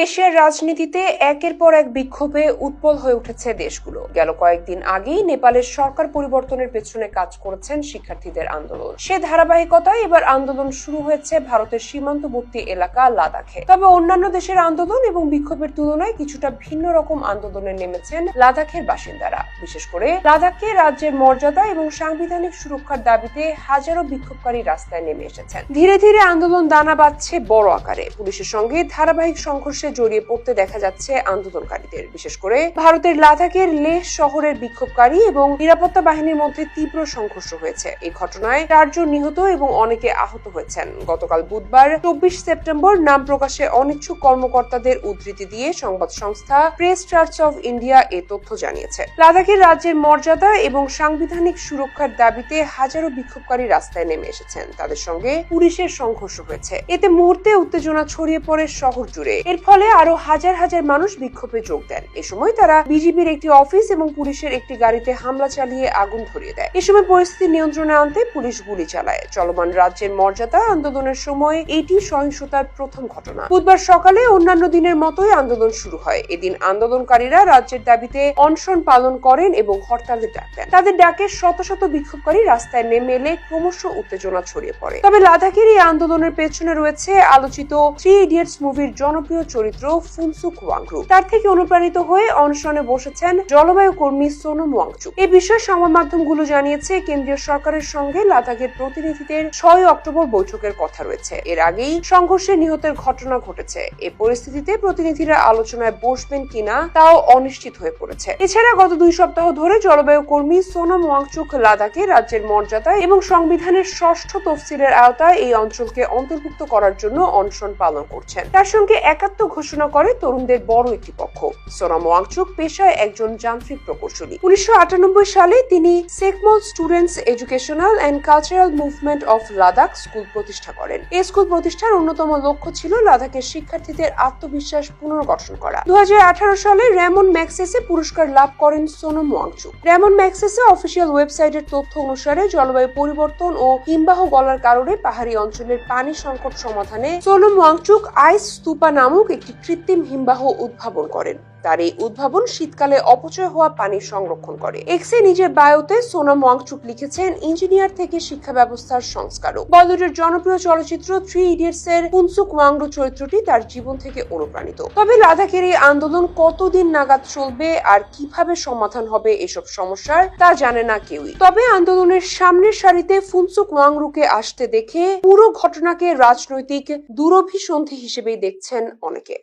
এশিয়ার রাজনীতিতে একের পর এক বিক্ষোভে উৎপল হয়ে উঠেছে দেশগুলো। গেল কয়েকদিন আগেই নেপালের সরকার পরিবর্তনের পেছনে কাজ করেছেন শিক্ষার্থীদের আন্দোলন। সে ধারাবাহিকতায় এবার আন্দোলন শুরু হয়েছে ভারতের সীমান্তবর্তী এলাকা লাদাখে। তবে অন্যান্য দেশের আন্দোলন এবং বিক্ষোভের তুলনায় কিছুটা ভিন্ন রকম আন্দোলনে নেমেছেন লাদাখের বাসিন্দারা। বিশেষ করে লাদাখকে রাজ্যের মর্যাদা এবং সাংবিধানিক সুরক্ষার দাবিতে হাজারো বিক্ষোভকারী রাস্তায় নেমে এসেছেন। ধীরে ধীরে আন্দোলন দানা বাঁধছে বড় আকারে। পুলিশের সঙ্গে ধারাবাহিক সংঘর্ষে জড়িয়ে পড়তে দেখা যাচ্ছে আন্দোলনকারীদের। বিশেষ করে ভারতের লাদাখের লেহ শহরের বিক্ষোভকারী এবং নিরাপত্তা বাহিনীর মধ্যে তীব্র সংঘর্ষ হয়েছে। এই ঘটনায় 4 জন নিহত এবং অনেকে আহত হয়েছেন। গতকাল বুধবার 24 সেপ্টেম্বর নাম প্রকাশে অনিচ্ছুক কর্মকর্তাদের উদ্ধৃতি দিয়ে সংবাদ সংস্থা প্রেস চার্চ অফ ইন্ডিয়া এ তথ্য জানিয়েছে। লাদাখের রাজ্যের মর্যাদা এবং সাংবিধানিক সুরক্ষার দাবিতে হাজারো বিক্ষোভকারী রাস্তায় নেমে এসেছেন। তাদের সঙ্গে পুলিশের সংঘর্ষ হয়েছে। এতে মুহূর্তে উত্তেজনা ছড়িয়ে পড়ে শহর জুড়ে। এর ফলে আরো হাজার হাজার মানুষ বিক্ষোভে যোগ দেন। এ সময় তারা বিজিবির একটি অফিস এবং পুলিশের একটি গাড়িতে হামলা চালিয়ে আগুন ধরিয়ে দেয়। এ সময় পরিস্থিতি নিয়ন্ত্রণে আনতে পুলিশ গুলি চালায়। চলমান রাজ্যের মর্যাদা আন্দোলনের সময় এটি সহিংসতার প্রথম ঘটনা। বুধবার সকালে অন্যান্য দিনের মতোই আন্দোলন শুরু হয়। এদিন আন্দোলনকারীরা রাজ্যের দাবিতে অনশন পালন করেন এবং হরতালের ডাক দেন। তাদের ডাকে শত শত বিক্ষোভকারী রাস্তায় নেমে এলে ক্রমশ উত্তেজনা ছড়িয়ে পড়ে। তবে লাদাখের এই আন্দোলনের পেছনে রয়েছে আলোচিত 3 ইডিয়টস মুভির জনপ্রিয় চরিত্র ফুনসুক ওয়াংচুক। তার থেকে অনুপ্রাণিত হয়ে অনশনে বসেছেন জলবায়ু কর্মী সোনম ওয়াংচুক। এই বিষয়ে সংবাদ মাধ্যমগুলো জানিয়েছে কেন্দ্রীয় সরকারের সঙ্গে লাদাখের প্রতিনিধিদের 6 অক্টোবর বৈঠকের কথা রয়েছে। এর আগেই সংঘর্ষে নিহতের ঘটনা ঘটেছে। এই পরিস্থিতিতে প্রতিনিধিরা আলোচনায় বসবেন কিনা তাও অনিশ্চিত হয়ে পড়েছে। এছাড়া গত 2 সপ্তাহ ধরে জলবায়ু কর্মী সোনম ওয়াংচুক লাদাখে রাজ্যের মর্যাদা এবং সংবিধানের 6ষ্ঠ তফসিলের আওতায় এই অঞ্চলকে অন্তর্ভুক্ত করার জন্য অনশন পালন করছেন। তার সঙ্গে একাত্ম ঘোষণা করে তরুণদের বড় একটি পক্ষ। সোনম ওয়াংচুক পেশায় একজন যান্ত্রিক প্রকৌশলী। 1998 সালে তিনি SECMOL students educational and cultural movement of Ladakh school প্রতিষ্ঠা করেন। এই স্কুল প্রতিষ্ঠার অন্যতম লক্ষ্য ছিল লাদাখের শিক্ষার্থীদের আত্মবিশ্বাস পুনর্গঠন করা। 2018 সালে রেমন ম্যাগসেসে পুরস্কার লাভ করেন Sonam Wangchuck. Raymond Magsaysay official ওয়েবসাইটের তথ্য অনুসারে জলবায়ু পরিবর্তন ও হিমবাহ গলার কারণে পাহাড়ি অঞ্চলের পানি সংকট সমাধানে সোনম ওয়াংচুক আইস স্তূপা নামক একটি কৃত্রিম হিমবাহ উদ্ভাবন করেন। তার এই উদ্ভাবন শীতকালে অপচয় হওয়া পানি সংরক্ষণ করে। এক্সে নিজের বায়োতে সোনম ওয়াংচুক লিখেছেন, ইঞ্জিনিয়ার থেকে শিক্ষা ব্যবস্থার সংস্কারক। বলিউডের জনপ্রিয় চলচ্চিত্র 3 ইডিয়টস এর ফুনসুক ওয়াংচুক চরিত্রটি তার জীবন থেকে অনুপ্রাণিত। তবে লাদাখের এই আন্দোলন কতদিন নাগাদ চলবে আর কিভাবে সমাধান হবে এসব সমস্যার তা জানে না কেউই। তবে আন্দোলনের সামনের সারিতে ফুনসুক ওয়াংচুককে আসতে দেখে পুরো ঘটনাকে রাজনৈতিক দুরভিসন্ধি হিসেবেই দেখছেন অনেকে।